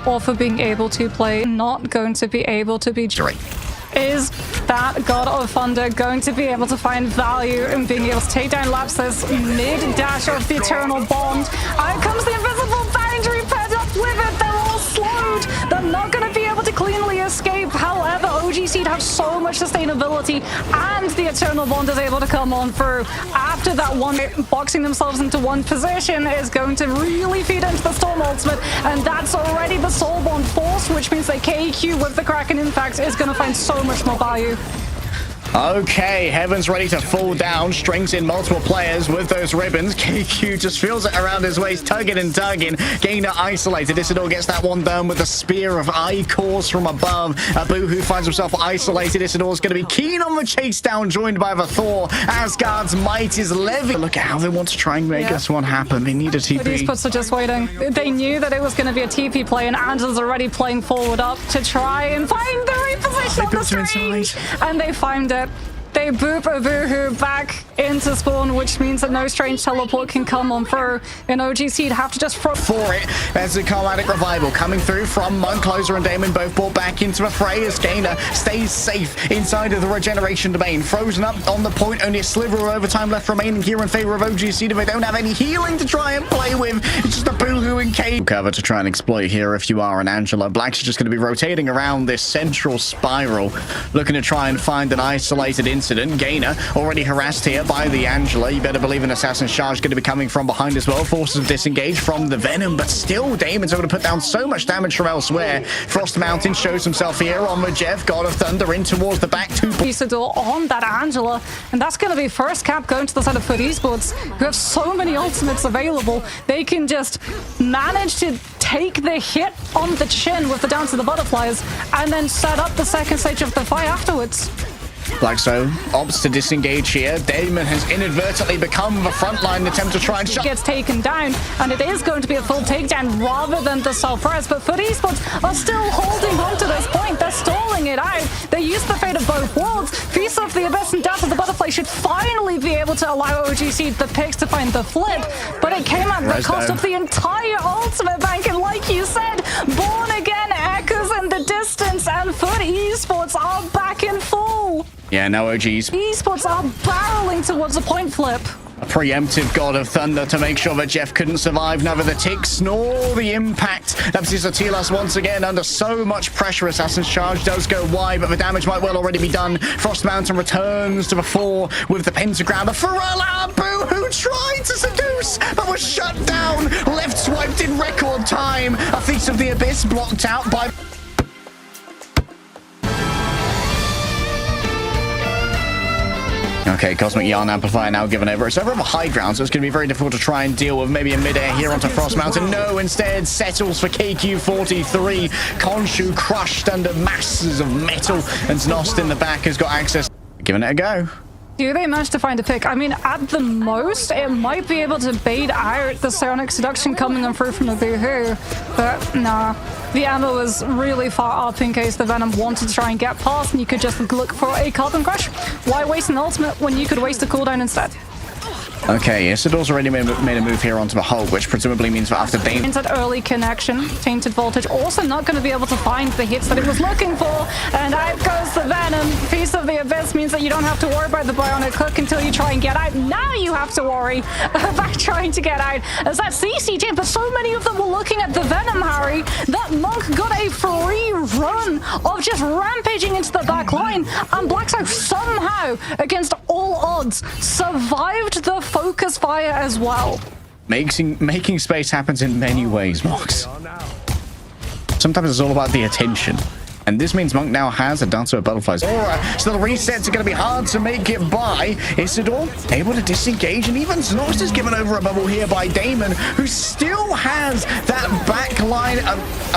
or for being able to play. Not going to be able to be... Is that God of Thunder going to be able to find value in being able to take down Lapsus mid-dash of the Eternal Bond? Out comes the invisible boundary paired up with it. They're all slowed. They're not going to be able to cleanly escape. However, OG Seed have so much sustainability, and the Eternal Bond is able to come on through. After that one, boxing themselves into one position is going to really feed into the Storm Ultimate, and that's already the Soul Bond Force, which means that KQ with the Kraken Impact is going to find so much more value. Okay, Heaven's ready to fall down, strings in multiple players with those ribbons. KQ just feels it around his waist, tugging and tugging. Gainer isolated. Isidore gets that one done with a spear of Icors from above. Boohoo finds himself isolated. Isidore's going to be keen on the chase down, joined by the Thor. Asgard's might is levied. Look at how they want to try and make this one happen. They need a TP. These puts are just waiting. They knew that it was going to be a TP play, and Angela's already playing forward up to try and find the right position on the strange. And they found it. They boop a Boohoo back into spawn, which means that no strange teleport can come on through. And OG Seed have to just throw for it. There's a Karmatic Revival coming through from Monk. Closer and Damon both brought back into the fray as Gainer stays safe inside of the regeneration domain. Frozen up on the point, only a sliver of overtime left remaining here in favor of OG Seed. They don't have any healing to try and play with. It's just a Boohoo and Cave cover to try and exploit here if you are an Angela. Black's just going to be rotating around this central spiral, looking to try and find an isolated incident. Gainer already harassed here by the Angela. You better believe an Assassin's Charge going to be coming from behind as well. Forces of disengage from the Venom, but still Damon's able to put down so much damage from elsewhere. Frost Mountain shows himself here on the Jeff. God of Thunder in towards the back two. Isidore on that Angela, and that's going to be first cap going to the side of FUT Esports, who have so many ultimates available. They can just manage to take the hit on the chin with the Dance of the Butterflies and then set up the second stage of the fight afterwards. Blackstone opts to disengage here. Damon has inadvertently become the frontline attempt to try and shut. Gets taken down, and it is going to be a full takedown rather than the self-res, but FUT Esports are still holding on to this point. They're stalling it out. They use the fate of both worlds. Feast of the Abyss and Death of the Butterfly should finally be able to allow OG Seed the picks to find the flip, but it came at the cost of the entire ultimate bank, and like you said, Born Again echoes in the distance, and FUT Esports are back in full. Yeah, no OGs. Esports are barreling towards a point flip. A preemptive God of Thunder to make sure that Jeff couldn't survive. Neither the ticks nor the impact. Lapsus Atilas once again under so much pressure. Assassin's Charge does go wide, but the damage might well already be done. Frost Mountain returns to the fore with the pentagram. The Pharrell Boo, who tried to seduce but was shut down. Left swiped in record time. A Feast of the Abyss blocked out by... Okay, Cosmic Yarn Amplifier now given over. It's over on the high ground, so it's going to be very difficult to try and deal with. Maybe a mid-air here onto Frost Mountain. No, instead settles for KQ43. Khonshu crushed under masses of metal, and Znost in the back has got access. Giving it a go. Do they manage to find a pick? I mean, at the most, it might be able to bait out the Psionic Seduction coming on through from the Boohoo, but nah. The ammo was really far up in case the Venom wanted to try and get past, and you could just look for a Carbon Crush. Why waste an ultimate when you could waste a cooldown instead? Okay, Isidore's already made a move here onto the Hulk, which presumably means that after Dane... Tainted early connection, Tainted Voltage, also not going to be able to find the hits that it was looking for, and out goes the Venom. Feast of the Abyss means that you don't have to worry about the Bionic Hook until you try and get out. Now you have to worry about trying to get out, as that CCJ, but so many of them were looking at the Venom, Harry, that Monk got a free run of just rampaging into the back line, and Blackstone somehow, against all odds, survived the focus fire as well. Making space happens in many ways, Mox. Sometimes it's all about the attention. And this means Monk now has a Dancer of Butterflies. Aura, so the resets are going to be hard to make it by. Isidore able to disengage, and even Znost is given over a bubble here by Damon, who still has that backline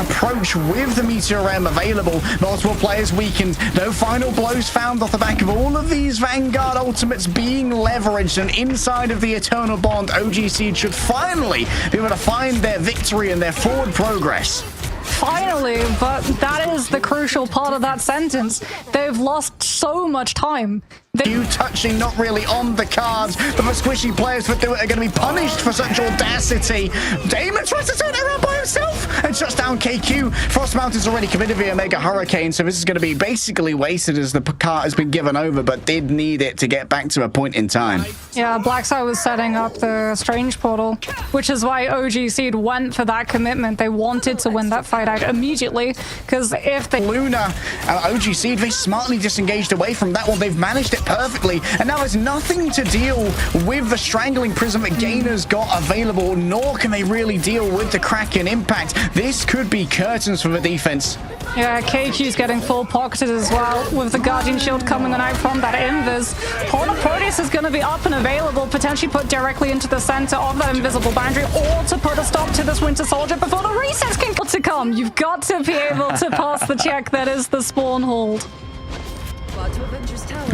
approach with the Meteor M available. Multiple players weakened. No final blows found off the back of all of these Vanguard ultimates being leveraged, and inside of the Eternal Bond, OG Seed should finally be able to find their victory and their forward progress. Finally, but that is the crucial part of that sentence. They've lost so much time. You touching not really on the cards, but the squishy players that do it are going to be punished for such audacity. Damon tries to turn it around by himself. herself and shuts down KQ. Frost Mountain's already committed via Mega Hurricane, so this is going to be basically wasted as the cart has been given over, but did need it to get back to a point in time. Yeah, Blackstar was setting up the Strange Portal, which is why OG Seed went for that commitment. They wanted to win that fight out immediately, because if they... Luna and OG Seed, they smartly disengaged away from that one. They've managed it perfectly, and now there's nothing to deal with the Strangling Prism that Gainer's got available, nor can they really deal with the Kraken impact. This could be curtains for the defense. Yeah, KQ's getting full pocketed as well, with the Guardian Shield coming out from that Invis. Horn of Proteus is going to be up and available, potentially put directly into the center of that invisible boundary, or to put a stop to this Winter Soldier before the resets can to come. You've got to be able to pass the check that is the spawn hold.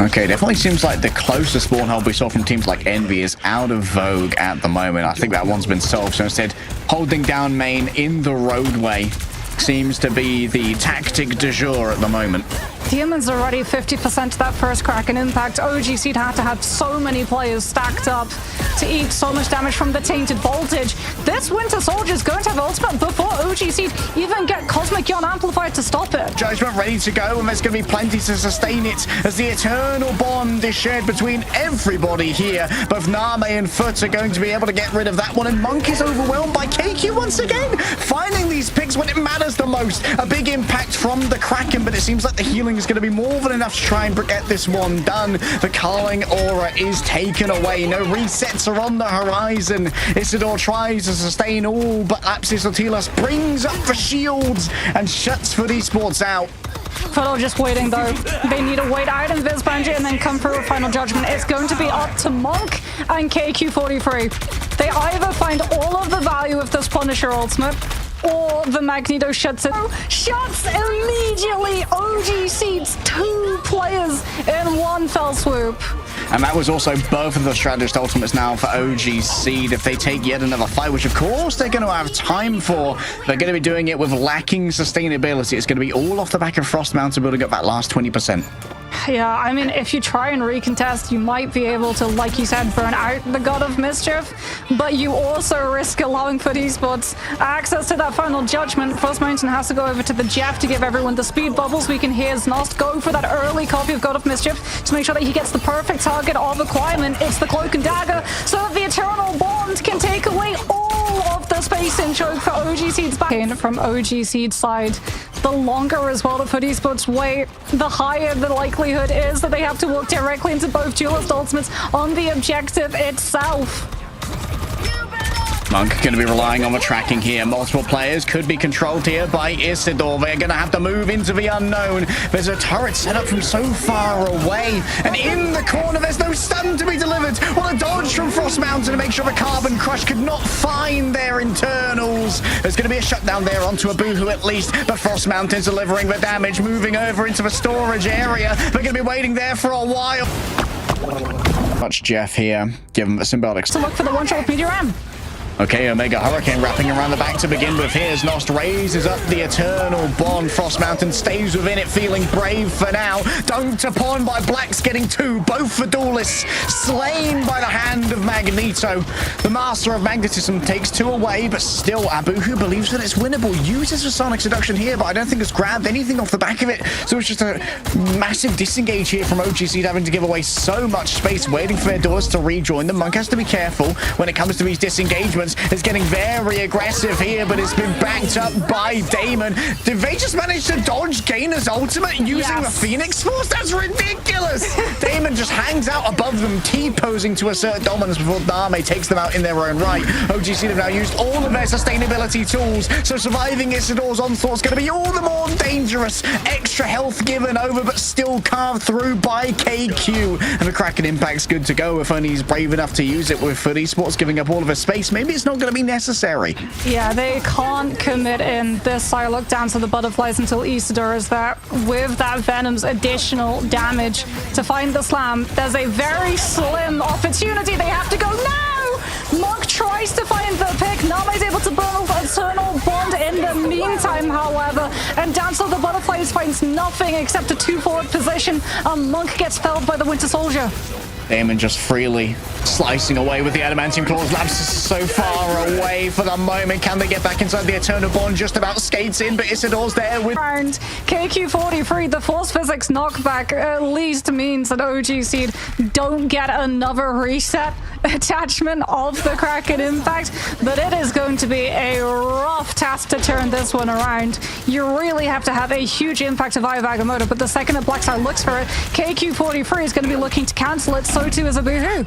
Okay, definitely seems like the closest spawn hold we saw from teams like Envy is out of vogue at the moment. I think that one's been solved, so instead holding down main in the roadway seems to be the tactic du jour at the moment. Demon's already 50% that first Kraken impact. OG Seed had to have so many players stacked up to eat so much damage from the Tainted Voltage. This Winter Soldier is going to have ultimate before OG Seed even get Cosmic Yawn amplified to stop it. Judgment ready to go, and there's going to be plenty to sustain it as the eternal bond is shared between everybody here. Both Name and FUT are going to be able to get rid of that one, and Monk is overwhelmed by KQ once again, finding these picks when it matters the most. A big impact from the Kraken, but it seems like the healing is going to be more than enough to try and get this one done. The Carling Aura is taken away. No resets are on the horizon. Isidore tries to sustain all, but Lapsis Otilas brings up the shields and shuts FUT Esports out. FUT just waiting though. They need to wait out in Viz Boundary and then come through a final judgment. It's going to be up to Monk and KQ43. They either find all of the value of this Punisher ultimate, or the Magneto shuts it. Shuts immediately. OG Seeds 2 players in one fell swoop. And that was also both of the strategist ultimates now for OG Seed. If they take yet another fight, which of course they're going to have time for, they're going to be doing it with lacking sustainability. It's going to be all off the back of Frost Mountain building up that last 20%. Yeah, I mean, if you try and recontest, you might be able to, like you said, burn out the God of Mischief, but you also risk allowing FUT Esports access to that final judgment. Frost Mountain has to go over to the Jeff to give everyone the speed bubbles. We can hear Znost go for that early copy of God of Mischief to make sure that he gets the perfect target of acquirement. It's the Cloak and Dagger, so that the Eternal Bond can take away all of the space in choke for OG Seed's back. From OG Seed's side, the longer as well the FUT Esports wait, the higher the likelihood is that they have to walk directly into both duelist ultimates on the objective itself. Monk going to be relying on the tracking here. Multiple players could be controlled here by Isidore. They're going to have to move into the unknown. There's a turret set up from so far away. And in the corner, there's no stun to be delivered. Well, a dodge from Frost Mountain to make sure the Carbon Crush could not find their internals. There's going to be a shutdown there onto a Boohoo at least. But Frost Mountain's delivering the damage, moving over into the storage area. They're going to be waiting there for a while. Much Jeff here, given the symbolic. To look for the one-shot Meteor M. Okay, Omega Hurricane wrapping around the back to begin with. Here's Nost, raises up the Eternal Bond. Frost Mountain stays within it, feeling brave for now. Dunked upon by Blacks, getting 2, both for duelists. Slain by the hand of Magneto. The Master of Magnetism takes 2 away, but still Abu, who believes that it's winnable, uses the Sonic Seduction here, but I don't think it's grabbed anything off the back of it. So it's just a massive disengage here from OG Seed, having to give away so much space, waiting for their doors to rejoin them. Monk has to be careful when it comes to these disengagements. Is getting very aggressive here, but it's been backed up by Damon. Did they just manage to dodge Gainer's ultimate using the Phoenix Force? That's ridiculous! Damon just hangs out above them, T-posing to assert dominance before Name takes them out in their own right. OG Seed have now used all of their sustainability tools, so surviving Isidore's onslaught is going to be all the more dangerous. Extra health given over, but still carved through by KQ. And the Kraken impact's good to go if only he's brave enough to use it with FUT Esports giving up all of his space. Maybe it's not going to be necessary. Yeah, they can't commit in this side look down to the butterflies until Isidore is there with that Venom's additional damage to find the slam. There's a very slim opportunity. They have to go now. Monk tries to find the pick. Name is able to burn off Eternal Bond in the meantime, however, and down Dance of the Butterflies finds nothing except a 2-forward position. Monk gets felled by the Winter Soldier. Damon just freely slicing away with the Adamantium Claws. Labs so far away for the moment. Can they get back inside the Eternal Bond? Just about skates in, but Isidor's there with... Round KQ43, the Force Physics knockback at least means that OG Seed don't get another reset attachment of the Kraken Impact, but it is going to be a rough task to turn this one around. You really have to have a huge impact of Eye of Agamotto, but the second that Blackstar looks for it, KQ43 is going to be looking to cancel it, so too is a Boohoo.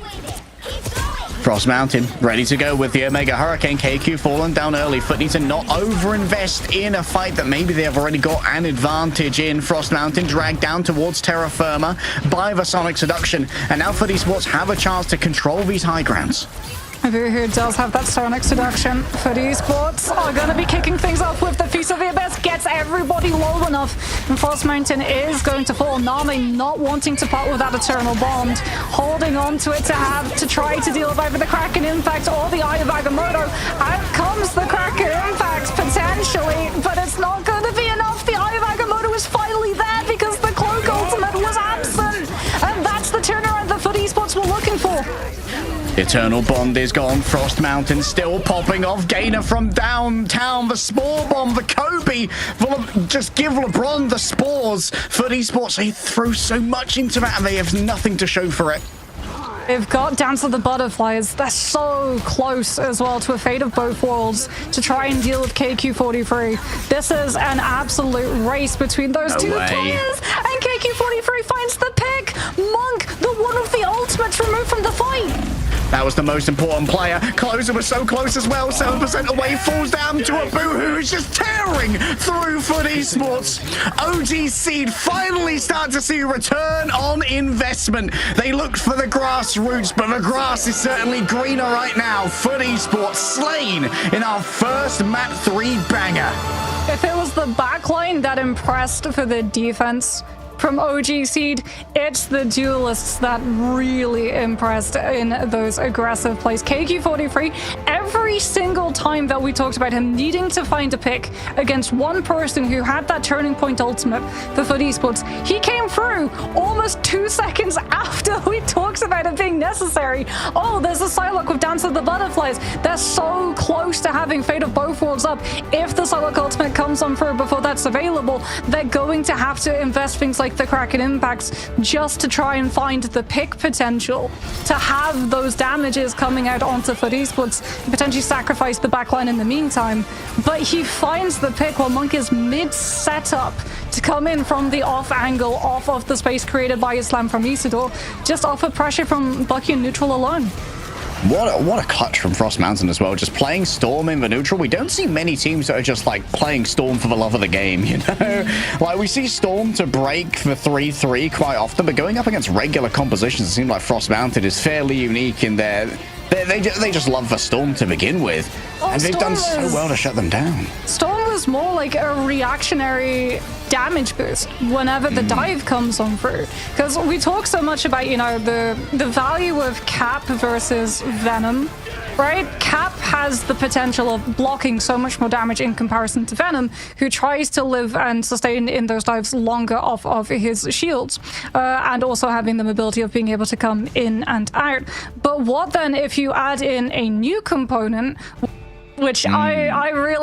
Frost Mountain ready to go with the Omega Hurricane. KQ fallen down early. FUT need to not overinvest in a fight that maybe they have already got an advantage in. Frost Mountain dragged down towards Terra Firma by the Sonic Seduction, and now FUT Esports have a chance to control these high grounds. Boohoo does have that Sonic Seduction. FUT Esports are going to be kicking things off with the Feast of the Abyss. Gets everybody low enough. And Frost Mountain is going to fall. Nami not wanting to part with that Eternal Bond. Holding on to it to try to deal with either the Kraken Impact or the Eye of Agamotto. Out comes the Kraken Impact, potentially. But it's not going to be enough. The Eye of Agamotto is finally there because the Cloak Ultimate was absent. And that's the turnaround that FUT Esports were looking for. Eternal Bond is gone. Frost Mountain still popping off. Gainer from downtown. The Spore Bomb, the Kobe. Just give LeBron the spores. FUT Esports, they throw so much into that and they have nothing to show for it. They've got Dance of the Butterflies. They're so close as well to a Fate of Both Worlds to try and deal with KQ43. This is an absolute race between those two players. And KQ43 finds the pick. Monk, the one of the ultimates, removed from the fight. That was the most important player. Closer was so close as well. 7% away, falls down to a Boohoo who's just tearing through FUT Esports. OG Seed finally start to see a return on investment. They looked for the grassroots, but the grass is certainly greener right now. FUT Esports slain in our first Map 3 banger. If it was the backline that impressed for the defense from OG Seed, it's the duelists that really impressed in those aggressive plays. KQ43, every single time that we talked about him needing to find a pick against one person who had that turning point ultimate for FUT Esports, he came through almost 2 seconds after we talked about it being necessary. Oh, there's a Psylocke with Dance of the Butterflies. They're so close to having Fate of Both Worlds up. If the Psylocke ultimate comes on through before that's available, they're going to have to invest things like the Kraken Impacts just to try and find the pick potential to have those damages coming out onto FUT Esports, potentially sacrifice the backline in the meantime. But he finds the pick while Monk is mid-setup to come in from the off angle, off of the space created by Islam from Isidore, just off of pressure from Bucky and neutral alone. What a clutch from Frost Mountain as well, just playing Storm in the neutral. We don't see many teams that are just like playing Storm for the love of the game, you know? Like we see Storm to break the 3-3 quite often, but going up against regular compositions, it seems like Frost Mountain is fairly unique in their... They just love the Storm to begin with, and they've done so well to shut them down. Storm was more like a reactionary damage boost whenever the dive comes on through, because we talk so much about, you know, the value of Cap versus Venom, right? Cap has the potential of blocking so much more damage in comparison to Venom, who tries to live and sustain in those dives longer off of his shields, and also having the mobility of being able to come in and out. But what then if you add in a new component, which I really